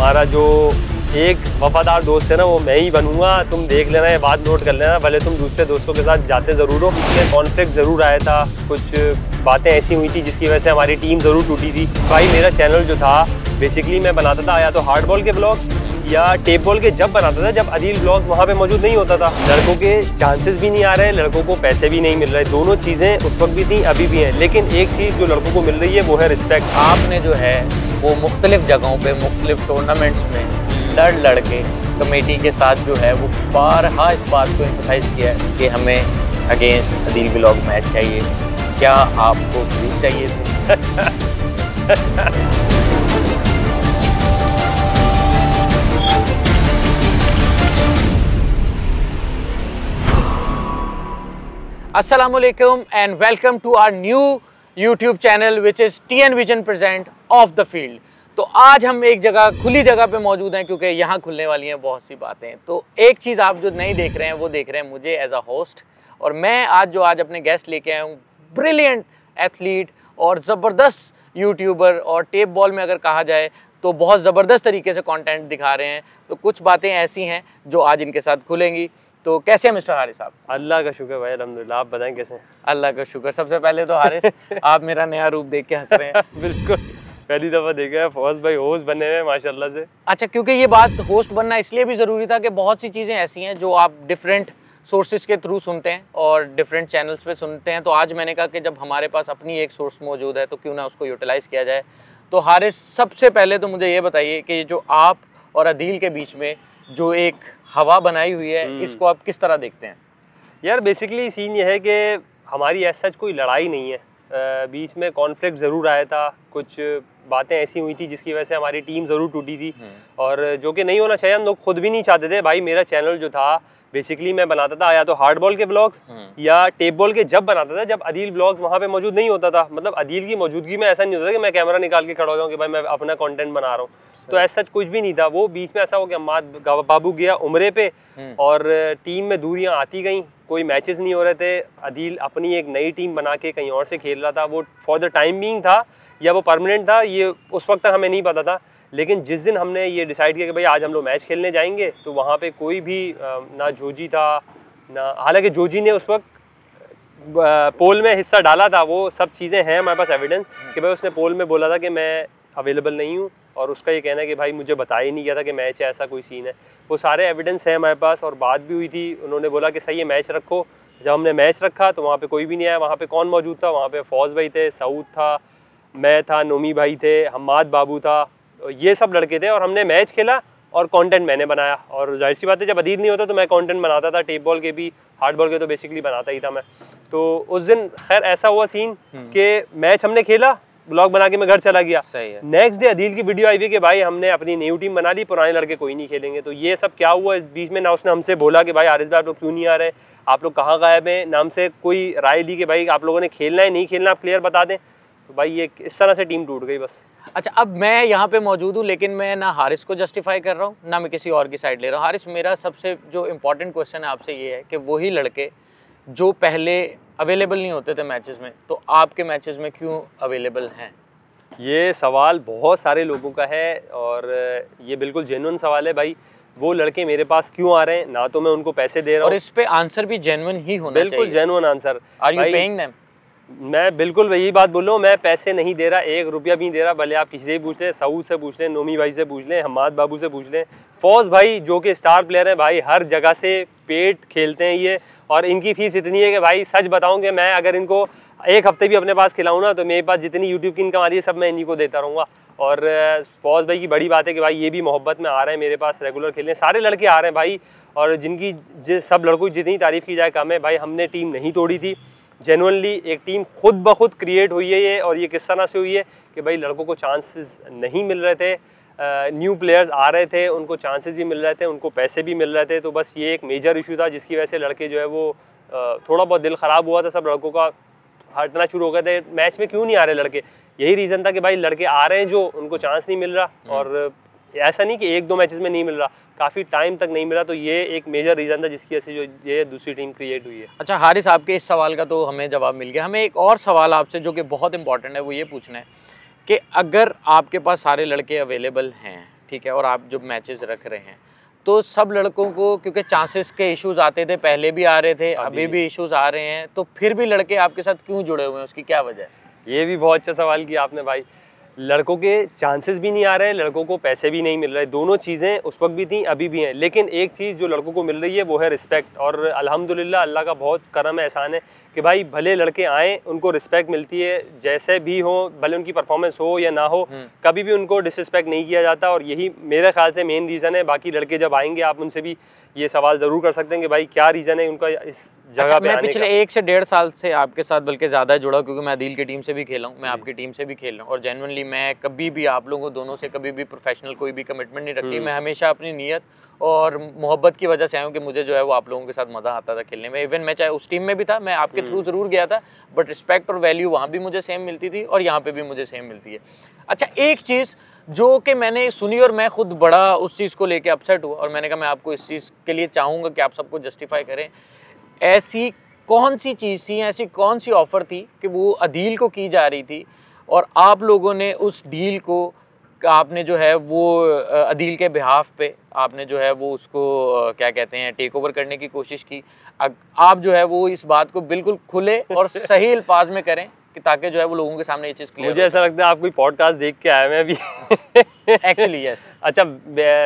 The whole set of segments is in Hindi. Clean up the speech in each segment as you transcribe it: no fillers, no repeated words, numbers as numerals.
तुम्हारा जो एक वफादार दोस्त है ना वो मैं ही बनूंगा। तुम देख लेना, ये बात नोट कर लेना, भले तुम दूसरे दोस्तों के साथ जाते ज़रूर हो। इसमें कॉन्फ्लिक्ट ज़रूर आया था, कुछ बातें ऐसी हुई थी जिसकी वजह से हमारी टीम ज़रूर टूटी थी। भाई मेरा चैनल जो था बेसिकली मैं बनाता था या तो हार्ड बॉल के ब्लॉग या टेप बॉल के जब बनाता था, जब अदील ब्लॉग वहाँ पे मौजूद नहीं होता था। लड़कों के चांसेस भी नहीं आ रहे, लड़कों को पैसे भी नहीं मिल रहे। दोनों चीज़ें उस वक्त भी थी, अभी भी हैं, लेकिन एक चीज़ जो लड़कों को मिल रही है वो है रिस्पेक्ट। आपने जो है वो मुख्तलिफ जगहों पे मुख्तलिफ टूर्नामेंट्स में लड़ के कमेटी के साथ जो है वो बारहा इस बात को एम्फसाइज किया है कि हमें अगेंस्ट अदील ब्लॉग मैच चाहिए। क्या आपको व्यूज चाहिए थे? Assalamualaikum and welcome to our new YouTube channel which is TN Vision present Off the Field। तो आज हम एक जगह खुली जगह पे मौजूद हैं क्योंकि यहाँ खुलने वाली हैं बहुत सी बातें। तो एक चीज़ आप जो नहीं देख रहे हैं वो देख रहे हैं मुझे एज अ होस्ट, और मैं आज अपने गेस्ट लेके आया हूँ, ब्रिलियंट एथलीट और ज़बरदस्त यूट्यूबर, और टेप बॉल में अगर कहा जाए तो बहुत ज़बरदस्त तरीके से कंटेंट दिखा रहे हैं। तो कुछ बातें ऐसी हैं जो आज इनके साथ खुलेंगी। तो कैसे हैं मिस्टर हारिस साहब? अल्लाह का शुक्र भाई, अल्हम्दुलिल्लाह। आप बताएं कैसे हैं? अल्लाह का शुक्र। सबसे पहले तो हारिस आप मेरा नया रूप देख के हंस रहे हैं। बिल्कुल, पहली दफ़ा देखा है फौज भाई होस्ट बने हुए माशाल्लाह से। अच्छा, क्योंकि ये बात होस्ट बनना इसलिए भी ज़रूरी था कि बहुत सी चीज़ें ऐसी हैं जो आप डिफरेंट सोर्सेज के थ्रू सुनते हैं और डिफरेंट चैनल्स पे सुनते हैं। तो आज मैंने कहा कि जब हमारे पास अपनी एक सोर्स मौजूद है तो क्यों ना उसको यूटिलाइज़ किया जाए। तो हारिस, सबसे पहले तो मुझे ये बताइए कि जो आप और अदील के बीच में जो एक हवा बनाई हुई है, इसको आप किस तरह देखते हैं? यार बेसिकली सीन ये है कि हमारी ऐसा सच कोई लड़ाई नहीं है, बीच में कॉन्फ्लिक्ट ज़रूर आया था, कुछ बातें ऐसी हुई थी जिसकी वजह से हमारी टीम ज़रूर टूटी थी, और जो कि नहीं होना चाहिए। हम लोग खुद भी नहीं चाहते थे। भाई मेरा चैनल जो था बेसिकली मैं बनाता था या तो हार्ड बॉल के ब्लॉग्स या टेप बॉल के जब बनाता था, जब अदील ब्लॉग्स वहाँ पे मौजूद नहीं होता था। मतलब अदील की मौजूदगी में ऐसा नहीं होता था कि मैं कैमरा निकाल के खड़ा हो जाऊँ कि भाई मैं अपना कंटेंट बना रहा हूँ। तो ऐसा कुछ भी नहीं था। वो बीच में ऐसा हो गया, अम्माद बाबू गया उम्रे पे और टीम में दूरियां आती गईं, कोई मैचेस नहीं हो रहे थे। अदील अपनी एक नई टीम बना के कहीं और से खेल रहा था। वो फॉर द टाइम बीइंग था या वो परमानेंट था, ये उस वक्त तक हमें नहीं पता था। लेकिन जिस दिन हमने ये डिसाइड किया कि भाई आज हम लोग मैच खेलने जाएंगे, तो वहाँ पे कोई भी ना जोजी था ना, हालांकि जोजी ने उस वक्त पोल में हिस्सा डाला था, वो सब चीज़ें हैं हमारे पास एविडेंस कि भाई उसने पोल में बोला था कि मैं अवेलेबल नहीं हूँ, और उसका ये कहना है कि भाई मुझे बताया ही नहीं गया था कि मैच है, ऐसा कोई सीन है। वो सारे एविडेंस हैं हमारे पास, और बात भी हुई थी। उन्होंने बोला कि सही है मैच रखो। जब हमने मैच रखा तो वहाँ पे कोई भी नहीं आया। वहाँ पे कौन मौजूद था? वहाँ पे फौज भाई थे, सऊद था, मैं था, नोमी भाई थे, हम्माद बाबू था, ये सब लड़के थे। और हमने मैच खेला और कंटेंट मैंने बनाया। और जाहिर सी बात है जब अदील नहीं होता तो मैं कंटेंट बनाता था, टेप बॉल के भी, हार्ड बॉल के तो बेसिकली बनाता ही था मैं। तो उस दिन खैर ऐसा हुआ सीन कि मैच हमने खेला, ब्लॉग बना के मैं घर चला गया। नेक्स्ट डे अदील की वीडियो आई हुई कि भाई हमने अपनी न्यू टीम बना ली, पुराने लड़के कोई नहीं खेलेंगे। तो ये सब क्या हुआ इस बीच में? ना उसने हमसे बोला कि भाई हारिस भाई आप लोग क्यों नहीं आ रहे, आप लोग कहाँ गायब हैं, ना हमसे कोई राय ली कि भाई आप लोगों ने खेलना है नहीं खेलना, प्लेयर बता दें। तो भाई ये इस तरह से टीम टूट गई बस। अच्छा, अब मैं यहाँ पे मौजूद हूँ, लेकिन मैं ना हारिस को जस्टिफाई कर रहा हूँ ना मैं किसी और की साइड ले रहा हूँ। हारिस, मेरा सबसे जो इम्पोर्टेंट क्वेश्चन है आपसे ये है कि वही लड़के जो पहले अवेलेबल नहीं होते थे मैचेस में, तो आपके मैचेस में क्यों अवेलेबल हैं? ये सवाल बहुत सारे लोगों का है और ये बिल्कुल जेन्युइन सवाल है भाई। वो लड़के मेरे पास क्यों आ रहे हैं? ना तो मैं उनको पैसे दे रहा हूँ, और इस पे आंसर भी जेन्युइन ही होना चाहिए। बिल्कुल genuine answer. Are you paying them? मैं बिल्कुल यही बात बोल रहा हूँ, मैं पैसे नहीं दे रहा, 1 रुपया भी नहीं दे रहा। भले आप किसी से भी पूछ लें, सऊद से पूछ लें, नोमी भाई से पूछ लें, हम्माद बाबू से पूछ लें, फौज भाई जो कि स्टार प्लेयर है भाई, हर जगह से पेट खेलते हैं ये। और इनकी फीस इतनी है कि भाई सच बताऊं कि मैं अगर इनको एक हफ्ते भी अपने पास खिलाऊं ना, तो मेरे पास जितनी यूट्यूब की इनकम आ रही है सब मैं इन्हीं को देता रहूँगा। और फौज भाई की बड़ी बात है कि भाई ये भी मोहब्बत में आ रहे हैं मेरे पास रेगुलर खेलने, सारे लड़के आ रहे हैं भाई। और जिनकी सब लड़कों की जितनी तारीफ़ की जाए कम है भाई। हमने टीम नहीं तोड़ी थी, जेनुअनली एक टीम खुद ब खुद क्रिएट हुई है ये। और ये किस तरह से हुई है कि भाई लड़कों को चांसेस नहीं मिल रहे थे, न्यू प्लेयर्स आ रहे थे, उनको चांसेस भी मिल रहे थे, उनको पैसे भी मिल रहे थे। तो बस ये एक मेजर इशू था जिसकी वजह से लड़के जो है वो थोड़ा बहुत दिल ख़राब हुआ था, सब लड़कों का हटना शुरू हो गए थे। मैच में क्यों नहीं आ रहे लड़के? यही रीज़न था कि भाई लड़के आ रहे हैं जो उनको चांस नहीं मिल रहा। और ऐसा नहीं कि 1-2 मैचेस में नहीं मिल रहा, काफ़ी टाइम तक नहीं मिला। तो ये एक मेजर रीज़न था जिसकी वजह से जो ये दूसरी टीम क्रिएट हुई है। अच्छा हारिस, आपके इस सवाल का तो हमें जवाब मिल गया। हमें एक और सवाल आपसे जो कि बहुत इंपॉर्टेंट है वो ये पूछना है कि अगर आपके पास सारे लड़के अवेलेबल हैं, ठीक है, और आप जब मैचेस रख रहे हैं तो सब लड़कों को, क्योंकि चांसेस के इश्यूज आते थे, पहले भी आ रहे थे, अभी भी इश्यूज आ रहे हैं, तो फिर भी लड़के आपके साथ क्यों जुड़े हुए हैं, उसकी क्या वजह है? ये भी बहुत अच्छा सवाल किया आपने भाई। लड़कों के चांसेस भी नहीं आ रहे, लड़कों को पैसे भी नहीं मिल रहे, दोनों चीज़ें उस वक्त भी थी, अभी भी हैं। लेकिन एक चीज़ जो लड़कों को मिल रही है वो है रिस्पेक्ट, और अल्हम्दुलिल्लाह अल्लाह का बहुत करम है, एहसान है कि भाई भले लड़के आएँ उनको रिस्पेक्ट मिलती है, जैसे भी हो, भले उनकी परफॉर्मेंस हो या ना हो, कभी भी उनको डिसरिस्पेक्ट नहीं किया जाता। और यही मेरे ख्याल से मेन रीज़न है। बाकी लड़के जब आएंगे आप उनसे भी ये सवाल ज़रूर कर सकते हैं कि भाई क्या रीज़न है उनका इस जगह पे मैं आने पिछले का। 1 से 1.5 साल से आपके साथ बल्कि ज़्यादा जुड़ा, क्योंकि मैं अदील की टीम से भी खेला हूँ, मैं आपकी टीम से भी खेल रहा हूँ, और जेन्युइनली मैं कभी भी आप लोगों दोनों से कभी भी प्रोफेशनल कोई भी कमिटमेंट नहीं रखी। मैं हमेशा अपनी नीयत और मोहब्बत की वजह से आया हूँ कि मुझे जो है वो आप लोगों के साथ मज़ा आता था खेलने में। इवन मैं चाहे उस टीम में भी था, मैं आपके थ्रू ज़रूर गया था, बट रिस्पेक्ट और वैल्यू वहाँ भी मुझे सेम मिलती थी और यहाँ पे भी मुझे सेम मिलती है। अच्छा, एक चीज़ जो कि मैंने सुनी और मैं खुद बड़ा उस चीज़ को लेके अपसेट हुआ, और मैंने कहा मैं आपको इस चीज़ के लिए चाहूँगा कि आप सबको जस्टिफाई करें। ऐसी कौन सी चीज़ थी, ऐसी कौन सी ऑफ़र थी कि वो अदील को की जा रही थी और आप लोगों ने उस डील को, आपने जो है वो अदील के बिहाफ पे आपने जो है वो उसको क्या कहते हैं, टेक ओवर करने की कोशिश की। आप जो है वो इस बात को बिल्कुल खुले और सही अल्फाज में करें कि ताकि जो है वो लोगों के सामने ये चीज़ क्लियर। मुझे ऐसा लगता है आप कोई पॉडकास्ट देख के आए हैं अभी। Actually yes. अच्छा,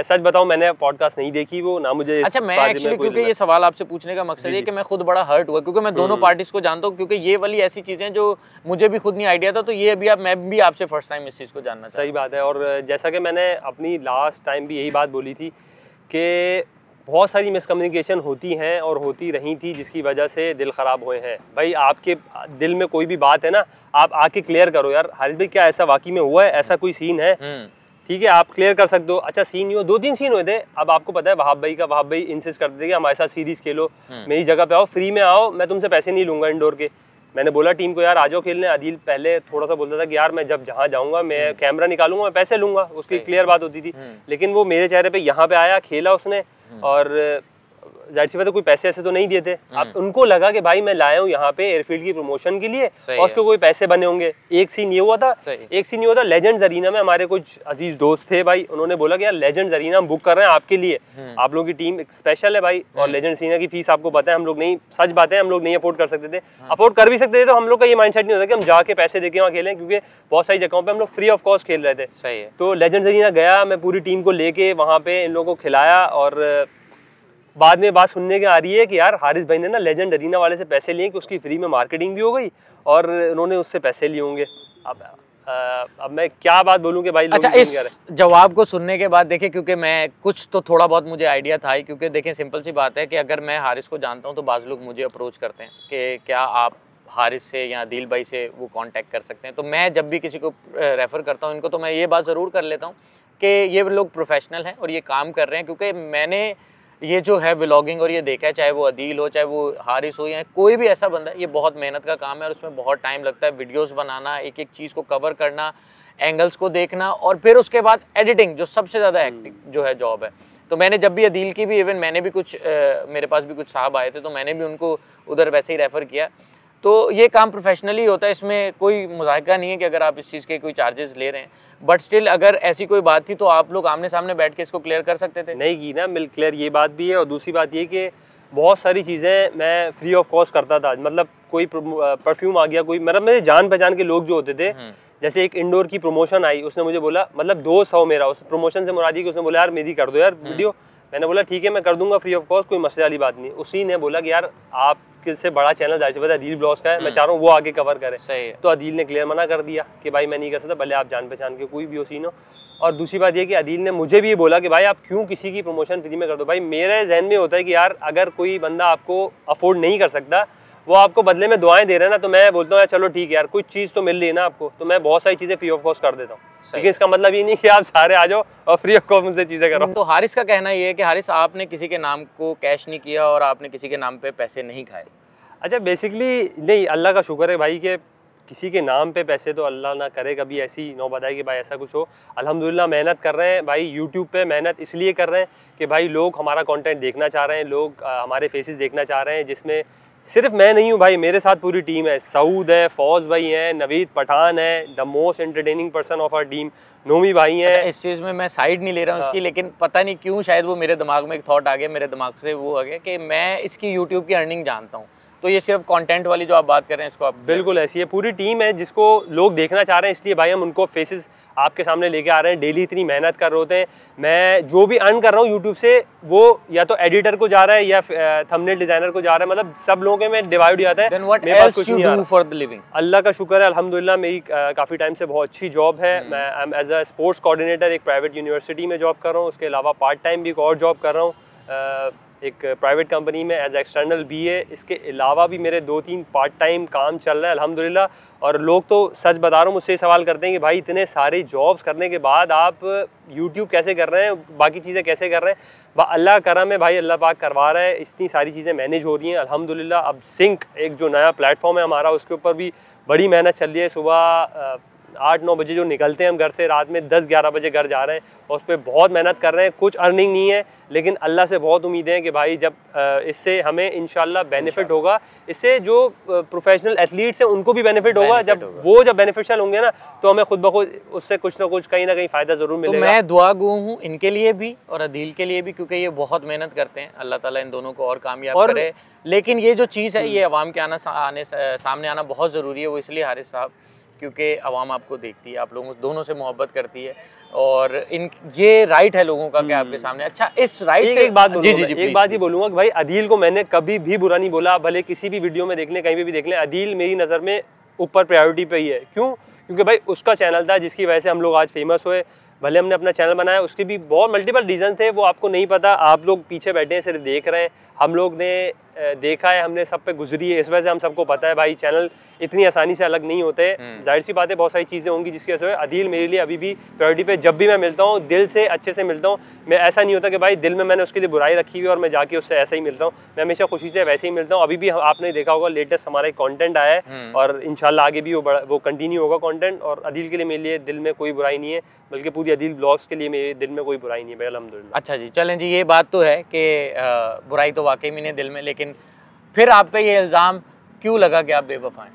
सच बताऊं, मैंने पॉडकास्ट नहीं देखी वो, ना मुझे अच्छा, मैं एक्चुअली क्योंकि ये सवाल आपसे पूछने का मकसद है कि मैं खुद बड़ा हर्ट हुआ, क्योंकि मैं दोनों पार्टीज को जानता हूँ, क्योंकि ये वाली ऐसी चीज़ें जो मुझे भी खुद नहीं आइडिया था, तो ये अभी मैं भी आपसे फर्स्ट टाइम इस चीज़ को जानना चाहता हूं। सही बात है। और जैसा कि मैंने अपनी लास्ट टाइम भी यही बात बोली थी कि बहुत सारी मिसकम्युनिकेशन होती हैं और होती रही थी, जिसकी वजह से दिल ख़राब हुए हैं। भाई आपके दिल में कोई भी बात है ना, आप आके क्लियर करो यार, हारिस भाई क्या ऐसा वाकई में हुआ है, ऐसा कोई सीन है, ठीक है, आप क्लियर कर सकते हो। अच्छा, सीन ही हो, 2-3 सीन हुए थे। अब आपको पता है वहाब भाई इंसिस्ट करते थे कि हमारे साथ सीरीज खेलो, मेरी जगह पे आओ, फ्री में आओ, मैं तुमसे पैसे नहीं लूंगा इंडोर के। मैंने बोला टीम को यार आ जाओ खेलने। अदील पहले थोड़ा सा बोलता था कि यार मैं जब जहाँ जाऊंगा मैं कैमरा निकालूंगा, मैं पैसे लूंगा, उसकी क्लियर बात होती थी। लेकिन वो मेरे चेहरे पे यहाँ पे आया, खेला उसने, और जाहिर सी बात है कोई पैसे ऐसे तो नहीं दिए थे। अब उनको लगा कि भाई मैं लाया हूँ यहाँ पे एयरफील्ड की प्रमोशन के लिए और उसके कोई पैसे बने होंगे। एक सीन ये हुआ था, लेजेंड्स अरीना में हमारे कुछ अजीज दोस्त थे भाई, उन्होंने बोला कि यार लेजेंड्स अरीना हम बुक कर रहे हैं आपके लिए, आप लोगों की टीम स्पेशल है भाई, और लेजेंड्स अरीना की फीस आपको पता है हम लोग नहीं, सच बात है, हम लोग नहीं अफोर्ड कर सकते थे। अफोर्ड कर भी सकते थे तो हम लोग का ये माइंडसेट नहीं होता कि हम जाके पैसे देके वहाँ खेलें, क्योंकि बहुत सारी जगहों पे हम लोग फ्री ऑफ कॉस्ट खेल रहे थे। सही है। तो लेजेंड्स अरीना गया, मैं पूरी टीम को लेके वहाँ पे इन लोगों को खिलाया, और बाद में बात सुनने की आ रही है कि यार हारिस भाई ने ना लेजेंड अरीना वाले से पैसे लिए कि उसकी फ्री में मार्केटिंग भी हो गई और उन्होंने उससे पैसे लिए होंगे। अब मैं क्या बात बोलूं कि भाई लोग। अच्छा, इस जवाब को सुनने के बाद देखिए, क्योंकि मैं कुछ तो थोड़ा बहुत मुझे आइडिया था ही, क्योंकि देखें सिंपल सी बात है कि अगर मैं हारिस को जानता हूं तो बाज़ लोग मुझे अप्रोच करते हैं कि क्या आप हारिस से या अदील भाई से वो कांटेक्ट कर सकते हैं। तो मैं जब भी किसी को रेफ़र करता हूं इनको, तो मैं ये बात ज़रूर कर लेता हूँ कि ये लोग प्रोफेशनल हैं और ये काम कर रहे हैं, क्योंकि मैंने ये जो है व्लॉगिंग और ये देखा है, चाहे वो अदील हो, चाहे वो हारिस हो, या कोई भी ऐसा बंदा है, ये बहुत मेहनत का काम है और उसमें बहुत टाइम लगता है। वीडियोस बनाना, एक एक चीज़ को कवर करना, एंगल्स को देखना, और फिर उसके बाद एडिटिंग, जो सबसे ज़्यादा एक्टिंग जो है जॉब है। तो मैंने जब भी अदील की भी, इवन मैंने भी कुछ मेरे पास भी कुछ साहब आए थे, तो मैंने भी उनको उधर वैसे ही रेफ़र किया। तो ये काम प्रोफेशनली होता है, इसमें कोई मुज़ाहिका नहीं है कि अगर आप इस चीज़ के कोई चार्जेस ले रहे हैं, बट स्टिल अगर ऐसी कोई बात थी तो आप लोग आमने सामने बैठ के इसको क्लियर कर सकते थे। नहीं की ना, मिल क्लियर, ये बात भी है। और दूसरी बात ये कि बहुत सारी चीज़ें मैं फ्री ऑफ कॉस्ट करता था। मतलब कोई परफ्यूम आ गया, कोई मतलब मेरे जान पहचान के लोग जो होते थे, जैसे एक इंडोर की प्रमोशन आई, उसने मुझे बोला, मतलब दोस्त हो मेरा, उस प्रमोशन से मुरादी कि उसने बोला यार मेरी कर दो यार वीडियो। मैंने बोला ठीक है मैं कर दूंगा फ्री ऑफ कॉस्ट, कोई मसले वाली बात नहीं। उसी ने बोला कि यार आप से बड़ा चैनल जाहिर सी बात है अदील ब्लॉग्स का है, मैं चाह रहा हूँ वो आगे कवर करे। सही है। तो अदील ने क्लियर मना कर दिया कि भाई मैं नहीं कर सकता, भले आप जान पहचान के कोई भी हो सीन हो। और दूसरी बात ये कि अदील ने मुझे भी ये बोला कि भाई आप क्यों किसी की प्रमोशन फ्री में कर दो। भाई मेरे जहन में होता है कि यार अगर कोई बंदा आपको अफोर्ड नहीं कर सकता, वो आपको बदले में दुआएं दे रहे हैं ना, तो मैं बोलता हूँ यार चलो ठीक है यार, कुछ चीज़ तो मिल रही है ना आपको, तो मैं बहुत सारी चीज़ें फ्री ऑफ कॉस्ट कर देता हूँ। लेकिन इसका मतलब ये नहीं कि आप सारे आ जाओ और फ्री ऑफ कॉस्ट मुझसे चीज़ें करो। तो हारिस का कहना ये है कि हारिस आपने किसी के नाम को कैश नहीं किया और आपने किसी के नाम पे पैसे नहीं खाए। अच्छा, बेसिकली नहीं, अल्लाह का शुक्र है भाई कि किसी के नाम पे पैसे तो अल्लाह ना करे कभी ऐसी नौबत आए कि भाई ऐसा कुछ हो। अल्हम्दुलिल्लाह मेहनत कर रहे हैं भाई, यूट्यूब पे मेहनत इसलिए कर रहे हैं कि भाई लोग हमारा कंटेंट देखना चाह रहे हैं, लोग हमारे फेसेस देखना चाह रहे हैं, जिसमें सिर्फ मैं नहीं हूँ भाई, मेरे साथ पूरी टीम है। सऊद है, फौज भाई है, नवीद पठान है, the most entertaining person of our team Nomi भाई हैं। अच्छा, इस चीज़ में मैं साइड नहीं ले रहा हूँ इसकी, लेकिन पता नहीं क्यों शायद वो मेरे दिमाग में एक थॉट आ गया, मेरे दिमाग से वो आ गया कि मैं इसकी यूट्यूब की अर्निंग जानता हूँ। तो ये सिर्फ कंटेंट वाली जो आप बात कर रहे हैं इसको आप बिल्कुल ऐसी है, पूरी टीम है जिसको लोग देखना चाह रहे हैं, इसलिए भाई हम उनको फेसेस आपके सामने लेके आ रहे हैं। डेली इतनी मेहनत कर रहे होते हैं। मैं जो भी अर्न कर रहा हूँ यूट्यूब से, वो या तो एडिटर को जा रहा है या थंबनेल डिजाइनर को जा रहा है, मतलब सब लोगों के में डिवाइड हो जाता है। मेरे पास कुछ नहीं है फॉर द लिविंग। अल्लाह का शुक्र है, अल्हम्दुलिल्लाह मेरी काफ़ी टाइम से बहुत अच्छी जॉब है। मैं एज अ स्पोर्ट्स कोऑर्डिनेटर एक प्राइवेट यूनिवर्सिटी में जॉब कर रहा हूँ। उसके अलावा पार्ट टाइम भी एक और जॉब कर रहा हूँ एक प्राइवेट कंपनी में एज एक्सटर्नल बीए। इसके अलावा भी मेरे 2-3 पार्ट टाइम काम चल रहा है अल्हम्दुलिल्लाह। और लोग तो सच बता रहा हूँ मुझसे सवाल करते हैं कि भाई इतने सारे जॉब्स करने के बाद आप यूट्यूब कैसे कर रहे हैं, बाकी चीज़ें कैसे कर रहे हैं। अल्लाह करम है भाई, अल्लाह पाक करवा रहा है, इतनी सारी चीज़ें मैनेज हो रही हैं अल्हम्दुलिल्लाह। अब सिंक एक जो नया प्लेटफॉर्म है हमारा, उसके ऊपर भी बड़ी मेहनत चल रही है। सुबह 8-9 बजे जो निकलते हैं हम घर से, रात में 10-11 बजे घर जा रहे हैं और उस पर बहुत मेहनत कर रहे हैं। कुछ अर्निंग नहीं है, लेकिन अल्लाह से बहुत उम्मीदें हैं कि भाई जब इससे हमें इंशाल्लाह बेनिफिट होगा, इससे जो प्रोफेशनल एथलीट्स हैं उनको भी बेनिफिट होगा। जब बेनिफिशियल होंगे ना, तो हमें खुद ब खुद उससे कुछ ना कुछ कहीं ना कहीं फ़ायदा ज़रूर मिलेगा। तो मैं दुआ गो हूँ इनके लिए भी और अदील के लिए भी, क्योंकि ये बहुत मेहनत करते हैं। अल्लाह ताला इन दोनों को और कामयाब करे। लेकिन ये जो चीज़ है, ये अवाम के सामने आना बहुत ज़रूरी है। वो इसलिए हारिस साहब, क्योंकि अवाम आपको देखती है, आप लोगों दोनों से मोहब्बत करती है और ये राइट है लोगों का कि आपके सामने। अच्छा, इस राइट से एक बात एक बात ही बोलूँगा कि भाई अदील को मैंने कभी भी बुरा नहीं बोला, भले किसी भी वीडियो में देख लें, कहीं भी देख लें, अदील मेरी नज़र में ऊपर प्रायोरिटी पे ही है। क्यों? क्योंकि भाई उसका चैनल था जिसकी वजह से हम लोग आज फेमस हुए। भले हमने अपना चैनल बनाया, उसके भी बहुत मल्टीपल रीज़न थे, वो आपको नहीं पता। आप लोग पीछे बैठे हैं, सिर्फ देख रहे हैं। हम लोग ने देखा है, हमने सब पे गुजरी है, इस वजह से हम सबको पता है भाई चैनल इतनी आसानी से अलग नहीं होते। जाहिर सी बात है, बहुत सारी चीज़ें होंगी जिसकी वजह से। अदील मेरे लिए अभी भी प्रायोरिटी पे, जब भी मैं मिलता हूँ दिल से अच्छे से मिलता हूँ। मैं ऐसा नहीं होता कि भाई दिल में मैंने उसके लिए बुराई रखी हुई और मैं जाके उससे ऐसा ही मिलता हूँ। मैं हमेशा खुशी से वैसे ही मिलता हूँ। अभी भी आपने देखा होगा लेटेस्ट हमारा एक कॉन्टेंट आया है और इंशाल्लाह आगे भी वो कंटिन्यू होगा कॉन्टेंट। और अदील के लिए मेरे लिए दिल में कोई बुराई नहीं है, बल्कि पूरी अदील ब्लॉग्स के लिए मेरे दिल में कोई बुराई नहीं है भाई, अल्हम्दुलिल्लाह। अच्छा जी, चलें जी, ये बात तो है कि बुराई तो वाकई में नहीं दिल में, लेकिन फिर आप पे ये इल्ज़ाम क्यों लगा कि आप बेवफा हैं?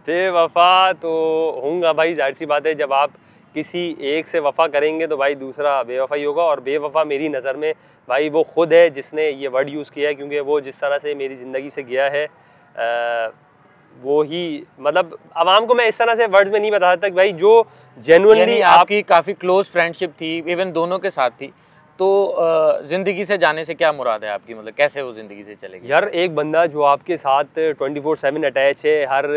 बेवफा तो होऊंगा भाई, जाहिर सी बात है। जब आप किसी एक से वफा करेंगे तो भाई दूसरा बेवफा ही होगा। और बेवफा मेरी नज़र में भाई वो खुद है जिसने ये वर्ड यूज़ किया है, क्योंकि वो जिस तरह से मेरी ज़िंदगी से गया है, वो ही, मतलब आवाम को मैं इस तरह से वर्ड्स में नहीं बता सकता भाई, जो जेन्युइनली आपकी काफ़ी क्लोज फ्रेंडशिप थी, इवन दोनों के साथ थी। तो ज़िंदगी से जाने से क्या मुराद है आपकी, मतलब कैसे वो ज़िंदगी से चलेगी? यार एक बंदा जो आपके साथ 24/7 अटैच है, हर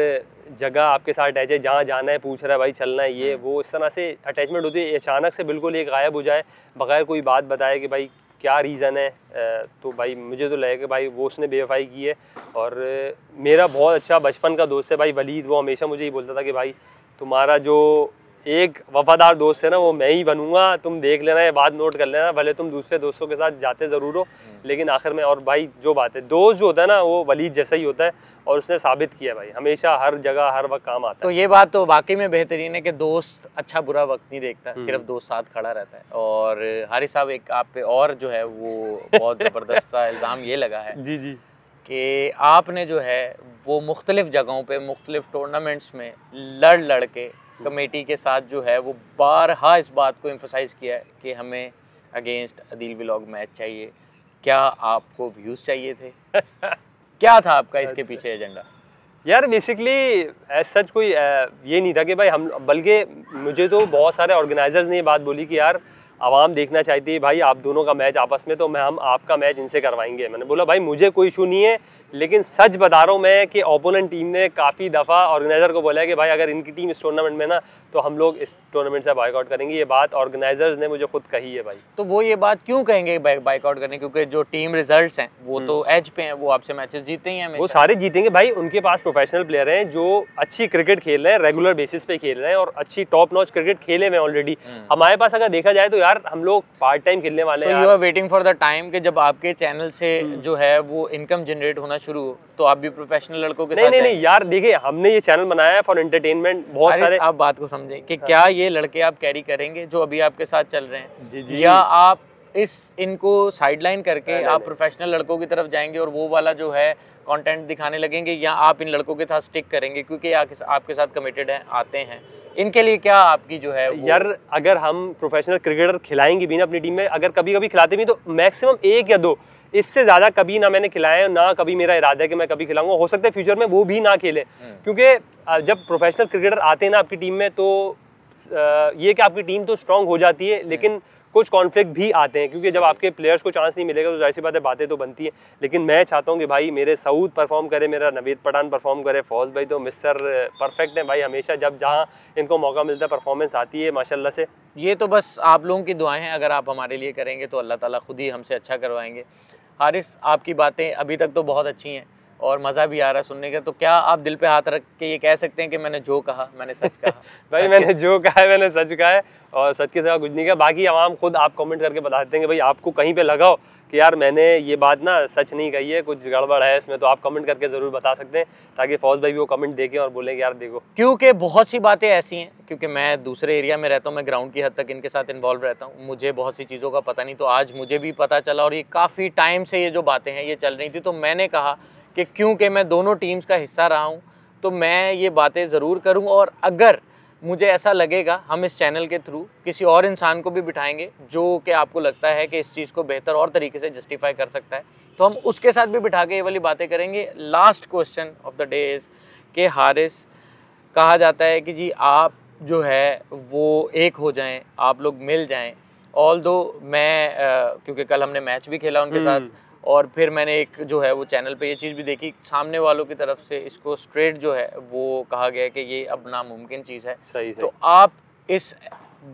जगह आपके साथ अटैच है, जहाँ जाना है पूछ रहा है भाई चलना है, ये वो, इस तरह से अटैचमेंट होती है। अचानक से बिल्कुल ये गायब हो जाए बगैर कोई बात बताए कि भाई क्या रीज़न है, तो भाई मुझे तो लगे कि भाई वो उसने बेवफाई की है। और मेरा बहुत अच्छा बचपन का दोस्त है भाई वलीद, वो हमेशा मुझे ही बोलता था कि भाई तुम्हारा जो एक वफादार दोस्त है ना, वो मैं ही बनूंगा, तुम देख लेना, ये बात नोट कर लेना। भले तुम दूसरे दोस्तों के साथ जाते ज़रूर हो, लेकिन आखिर में, और भाई जो बात है, दोस्त जो होता है ना वो वलीद जैसा ही होता है, और उसने साबित किया भाई, हमेशा हर जगह हर वक्त काम आता है। तो ये बात तो वाकई में बेहतरीन है कि दोस्त अच्छा बुरा वक्त नहीं देखता, सिर्फ दोस्त साथ खड़ा रहता है। और हारिस साहब, एक आप पे और जो है वो बहुत ज़बरदस्त सा इल्ज़ाम ये लगा है जी जी, कि आपने जो है वो मुख्तलिफ जगहों पे मुख्तलिफ टूर्नामेंट्स में लड़ के कमेटी के साथ जो है वो बारहा इस बात को एम्फसाइज़ किया है कि हमें अगेंस्ट अदील व्लॉग मैच चाहिए। क्या आपको व्यूज़ चाहिए थे? क्या था आपका इसके पीछे एजेंडा? यार बेसिकली एज सच कोई ये नहीं था कि भाई हम, बल्कि मुझे तो बहुत सारे ऑर्गेनाइजर्स ने ये बात बोली कि यार आवाम देखना चाहती है भाई आप दोनों का मैच आपस में, तो हम आपका मैच इनसे करवाएंगे। मैंने बोला भाई मुझे कोई इशू नहीं है, लेकिन सच बता रहा हूँ मैं कि ओपोनेंट टीम ने काफ़ी दफ़ा ऑर्गेनाइज़र को बोला है कि भाई अगर इनकी टीम इस टूर्नामेंट में ना, तो हम लोग इस टूर्नामेंट से बाइकआउट करेंगे। ये बात ऑर्गेनाइजर्स ने मुझे खुद कही है भाई। तो वो ये बात क्यों कहेंगे बाइकआउट करने? क्योंकि जो टीम रिजल्ट्स हैं वो तो एज पे हैं, वो आपसे मैचेस जीते ही हैं, वो सारे जीतेंगे भाई। उनके पास प्रोफेशनल प्लेयर हैं जो अच्छी क्रिकेट खेल रहे हैं, रेगुलर बेसिस पे खेल रहे हैं और अच्छी टॉप नॉच क्रिकेट खेले हुए ऑलरेडी। हमारे पास अगर देखा जाए तो यार हम लोग पार्ट टाइम खेलने वाले हैं। You are waiting for the time कि जब आपके चैनल से जो है वो इनकम जनरेट होना शुरू हो, तो आप भी प्रोफेशनल लड़कों के साथ नहीं यार, देखिए हमने ये चैनल बनाया है फॉर एंटरटेनमेंट। बहुत सारे, आप बात को समझें कि क्या ये लड़के आप कैरी करेंगे जो अभी आपके साथ चल रहे हैं, या आप इनको साइडलाइन करके आप प्रोफेशनल लड़कों की तरफ जाएंगे और वो वाला जो है कंटेंट दिखाने लगेंगे, या आप इन लड़कों के साथ स्टिक करेंगे क्योंकि आपके साथ कमिटेड हैं, आते हैं? इनके लिए क्या आपकी जो है यार, अगर हम प्रोफेशनल क्रिकेटर खिलाएंगे भी ना अपनी टीम में, अगर कभी कभी खिलाते भी तो मैक्सिमम 1 या 2, इससे ज्यादा कभी ना मैंने खिलाया, ना कभी मेरा इरादा है कि मैं कभी खिलाऊंगा। हो सकता है फ्यूचर में वो भी ना खेले, क्योंकि जब प्रोफेशनल क्रिकेटर आते हैं ना आपकी टीम में, तो ये कि आपकी टीम तो स्ट्रांग हो जाती है, लेकिन कुछ कॉन्फ्लिक्ट भी आते हैं, क्योंकि जब आपके प्लेयर्स को चांस नहीं मिलेगा तो जाहिर सी बात है बातें तो बनती है। लेकिन मैं चाहता हूँ कि भाई मेरे सऊद परफॉर्म करे, मेरा नवेद पठान परफॉर्म करे, फौज भाई तो मिस्टर परफेक्ट है भाई, हमेशा जब जहाँ इनको मौका मिलता है परफॉर्मेंस आती है माशाल्लाह से। ये तो बस आप लोगों की दुआएं हैं, अगर आप हमारे लिए करेंगे तो अल्लाह ताला खुद ही हमसे अच्छा करवाएंगे। हारिस, आपकी बातें अभी तक तो बहुत अच्छी हैं और मज़ा भी आ रहा है सुनने का, तो क्या आप दिल पे हाथ रख के ये कह सकते हैं कि मैंने जो कहा मैंने सच कहा? भाई मैंने जो कहा है मैंने सच कहा है, और सच के सिवा कुछ नहीं कहा। बाकी आवाम खुद आप कमेंट करके बता देंगे भाई, आपको कहीं पे लगाओ कि यार मैंने ये बात ना सच नहीं कही है, कुछ गड़बड़ है इसमें, तो आप कमेंट करके ज़रूर बता सकते हैं, ताकि फौज भाई भी वो कमेंट देखें और बोलेंगे यार देखो। क्योंकि बहुत सी बातें ऐसी हैं, क्योंकि मैं दूसरे एरिया में रहता हूँ, मैं ग्राउंड की हद तक इनके साथ इन्वॉल्व रहता हूँ, मुझे बहुत सी चीज़ों का पता नहीं, तो आज मुझे भी पता चला, और ये काफ़ी टाइम से ये जो बातें हैं ये चल रही थी, तो मैंने कहा कि क्योंकि मैं दोनों टीम्स का हिस्सा रहा हूँ तो मैं ये बातें ज़रूर करूँ, और अगर मुझे ऐसा लगेगा हम इस चैनल के थ्रू किसी और इंसान को भी बिठाएंगे जो कि आपको लगता है कि इस चीज़ को बेहतर और तरीके से जस्टिफाई कर सकता है, तो हम उसके साथ भी बिठा के ये वाली बातें करेंगे। Last question of the day is कि हारिस, कहा जाता है कि जी आप जो है वो एक हो जाएं, आप लोग मिल जाएं, ऑल्दो मैं क्योंकि कल हमने मैच भी खेला उनके साथ, और फिर मैंने एक जो है वो चैनल पे ये चीज़ भी देखी, सामने वालों की तरफ से इसको स्ट्रेट जो है वो कहा गया है कि ये अब नामुमकिन चीज़ है। सही। तो आप इस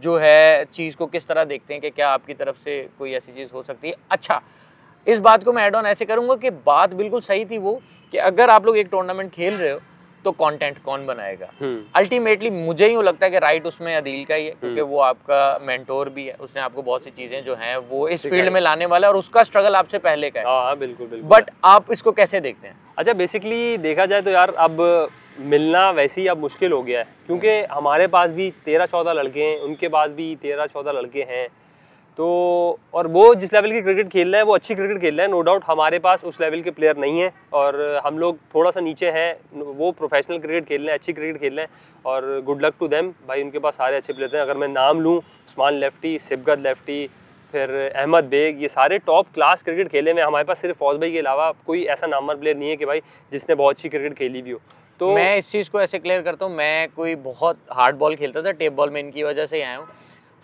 जो है चीज़ को किस तरह देखते हैं कि क्या आपकी तरफ से कोई ऐसी चीज़ हो सकती है? अच्छा, इस बात को मैं ऐड ऑन ऐसे करूँगा कि बात बिल्कुल सही थी वो, कि अगर आप लोग एक टूर्नामेंट खेल रहे हो तो कंटेंट कौन बनाएगा? अल्टीमेटली मुझे यूँ लगता है कि राइट उसमें अदील का ही है, क्योंकि वो आपका मेंटोर भी है, उसने आपको बहुत सी चीज़ें जो हैं वो इस फील्ड में लाने वाला है, और उसका स्ट्रगल आपसे पहले का है। हाँ बिल्कुल बिल्कुल। बट आप इसको कैसे देखते हैं? अच्छा, बेसिकली देखा जाए तो यार अब मिलना वैसे ही अब मुश्किल हो गया है, क्योंकि हमारे पास भी 13-14 लड़के हैं, उनके पास भी 13-14 लड़के हैं, तो और वो जिस लेवल की क्रिकेट खेल रहे हैं वो अच्छी क्रिकेट खेल रहे हैं, नो डाउट। हमारे पास उस लेवल के प्लेयर नहीं है और हम लोग थोड़ा सा नीचे हैं, वो प्रोफेशनल क्रिकेट खेल रहे हैं, अच्छी क्रिकेट खेल रहे हैं, और गुड लक टू देम भाई, उनके पास सारे अच्छे प्लेयर हैं। अगर मैं नाम लूँ, उस्मान लेफ्टी, सिबगत लेफ्टी, फिर अहमद बेग, ये सारे टॉप क्लास क्रिकेट खेले में। हमारे पास सिर्फ फौज भाई के अलावा कोई ऐसा नामवर प्लेयर नहीं है कि भाई जिसने बहुत अच्छी क्रिकेट खेली भी हो। तो मैं इस चीज़ को ऐसे क्लियर करता हूँ, मैं कोई बहुत हार्ड बॉल खेलता था, टेप बॉल में इनकी वजह से आया हूँ।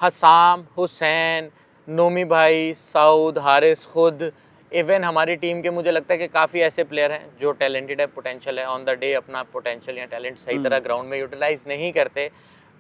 हसाम, हुसैन, नोमी भाई, सऊद, हारिस, खुद, इवन हमारी टीम के मुझे लगता है कि काफ़ी ऐसे प्लेयर हैं जो टैलेंटेड है, पोटेंशियल है, ऑन द डे अपना पोटेंशियल या टैलेंट सही तरह ग्राउंड में यूटिलाइज नहीं करते।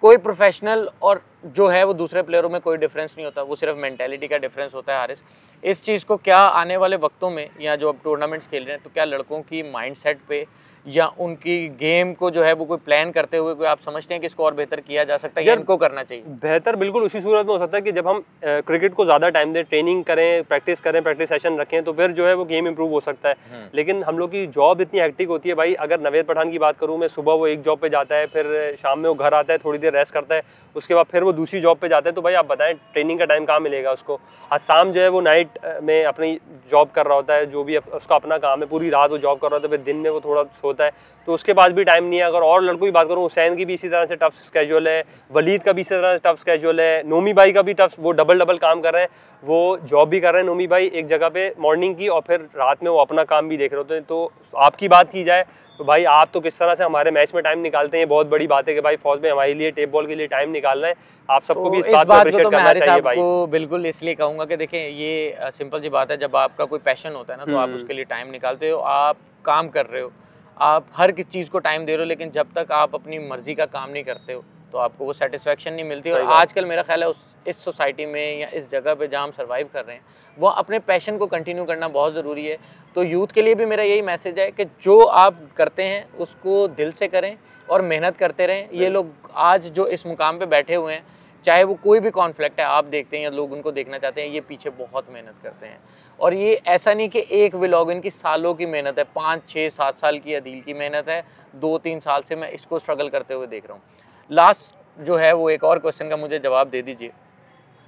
कोई प्रोफेशनल और जो है वो दूसरे प्लेयरों में कोई डिफरेंस नहीं होता, वो सिर्फ मेंटालिटी का डिफरेंस होता है। हारिस, इस चीज़ को क्या आने वाले वक्तों में या जो अब टूर्नामेंट्स खेल रहे हैं, तो क्या लड़कों की माइंडसेट पे या उनकी गेम को जो है वो कोई प्लान करते हुए कोई आप समझते हैं कि इसको और बेहतर किया जा सकता है या इनको करना चाहिए? बेहतर बिल्कुल उसी सूरत में हो सकता है कि जब हम क्रिकेट को ज़्यादा टाइम दें, ट्रेनिंग करें, प्रैक्टिस करें, प्रैक्टिस सेशन रखें, तो फिर जो है वो गेम इंप्रूव हो सकता है। लेकिन हम लोग की जॉब इतनी हेक्टिक होती है भाई, अगर नवेद पठान की बात करूँ मैं, सुबह वो एक जॉब पे जाता है, फिर शाम में वो घर आता है, थोड़ी देर रेस्ट करता है, उसके बाद फिर वो दूसरी जॉब पे जाता है, तो भाई आप बताएं ट्रेनिंग का टाइम कहाँ मिलेगा उसको। शाम जो है वो नाइट में अपनी जॉब कर रहा होता है, जो भी उसका अपना काम है, पूरी रात वो जॉब कर रहा होता है, फिर दिन में वो थोड़ा सोता है, तो उसके पास भी टाइम नहीं है। अगर और लड़कों की बात करूँ, हुसैन की भी इसी तरह से टफ स्केड्यूल है, वलीद का भी इसी तरह से टफ स्केड्यूल है, नोमी भाई का भी टफ, वो डबल काम कर रहे हैं, वो जॉब भी कर रहे हैं नोमी भाई एक जगह पे मॉर्निंग की, और फिर रात में वो अपना काम भी देख रहे होते हैं। तो आपकी बात की जाए तो भाई आप तो किस तरह से हमारे मैच में टाइम निकालते हैं, बहुत बड़ी बात है कि भाई फौज में हमारे लिए टेप बॉल के लिए टाइम निकाल रहे हैं। आप सबको भी इस बात को अप्रिशिएट करना चाहिए भाई। तो बिल्कुल इसलिए कहूँगा कि देखें, ये सिंपल सी बात है, जब आपका कोई पैशन होता है ना, तो आप उसके लिए टाइम निकालते हो, आप काम कर रहे हो, आप हर किस चीज़ को टाइम दे रहे हो, लेकिन जब तक आप अपनी मर्जी का काम नहीं करते हो तो आपको वो सेटिस्फेक्शन नहीं मिलती। और आजकल मेरा ख्याल है इस सोसाइटी में या इस जगह पे जहाँ हम सर्वाइव कर रहे हैं, वो अपने पैशन को कंटिन्यू करना बहुत ज़रूरी है। तो यूथ के लिए भी मेरा यही मैसेज है कि जो आप करते हैं उसको दिल से करें और मेहनत करते रहें। ये लोग आज जो इस मुकाम पे बैठे हुए हैं, चाहे वो कोई भी कॉन्फ्लिक्ट है, आप देखते हैं या लोग उनको देखना चाहते हैं, ये पीछे बहुत मेहनत करते हैं। और ये ऐसा नहीं कि एक व्लॉग, इनकी सालों की मेहनत है, 5, 6, 7 साल की अदील की मेहनत है, 2-3 साल से मैं इसको स्ट्रगल करते हुए देख रहा हूँ। लास्ट जो है वो एक और क्वेश्चन का मुझे जवाब दे दीजिए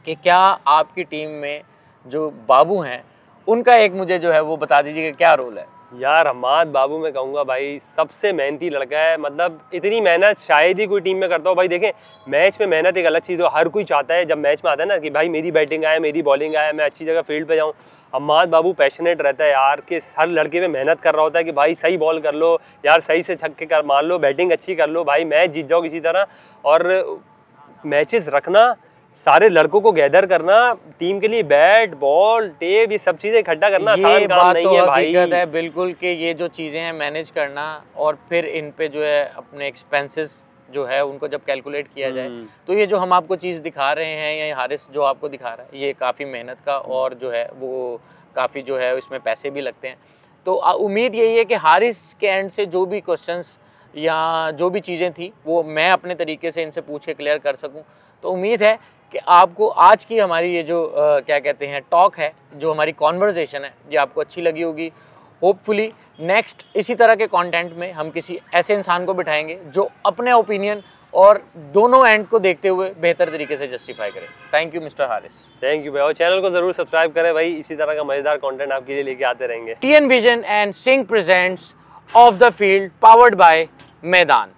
कि क्या आपकी टीम में जो बाबू हैं उनका एक मुझे जो है वो बता दीजिए कि क्या रोल है। यार हमाद बाबू मैं कहूँगा भाई सबसे मेहनती लड़का है, मतलब इतनी मेहनत शायद ही कोई टीम में करता हो भाई। देखें मैच में मेहनत एक अलग चीज़ हो, हर कोई चाहता है जब मैच में आता है ना कि भाई मेरी बैटिंग आए, मेरी बॉलिंग आए, मैं अच्छी जगह फील्ड पे जाऊँ। हमाद बाबू पैशनेट रहता है यार कि हर लड़के पे मेहनत कर रहा होता है कि भाई सही बॉल कर लो यार, सही से छक्के कर मार लो, बैटिंग अच्छी कर लो भाई, मैच जीत जाओ किसी तरह। और मैचेस रखना, सारे लड़कों को गैदर करना, टीम के लिए बैट बॉल टेप ये सब चीजें इकट्ठा करना आसान काम नहीं है भाई। हकीकत है बिल्कुल कि ये जो चीज़ें हैं मैनेज करना और फिर इन पे जो है अपने एक्सपेंसेस जो है उनको जब कैलकुलेट किया जाए तो ये जो हम आपको चीज़ दिखा रहे हैं या हारिस जो आपको दिखा रहा है ये काफ़ी मेहनत का और जो है वो काफ़ी जो है इसमें पैसे भी लगते हैं। तो उम्मीद यही है कि हारिस के एंड से जो भी क्वेश्चंस या जो भी चीज़ें थी वो मैं अपने तरीके से इनसे पूछ के क्लियर कर सकूँ। तो उम्मीद है कि आपको आज की हमारी ये जो क्या कहते हैं टॉक है, जो हमारी कॉन्वर्जेशन है, ये आपको अच्छी लगी होगी। होपफुली नेक्स्ट इसी तरह के कंटेंट में हम किसी ऐसे इंसान को बिठाएंगे जो अपने ओपिनियन और दोनों एंड को देखते हुए बेहतर तरीके से जस्टिफाई करे। Thank you mister Haris. Thank you भाई, और चैनल को जरूर सब्सक्राइब करें भाई, इसी तरह का मजेदार कंटेंट आपके लिए लेके आते रहेंगे। TN vision and Singh presents of the field powered by मैदान।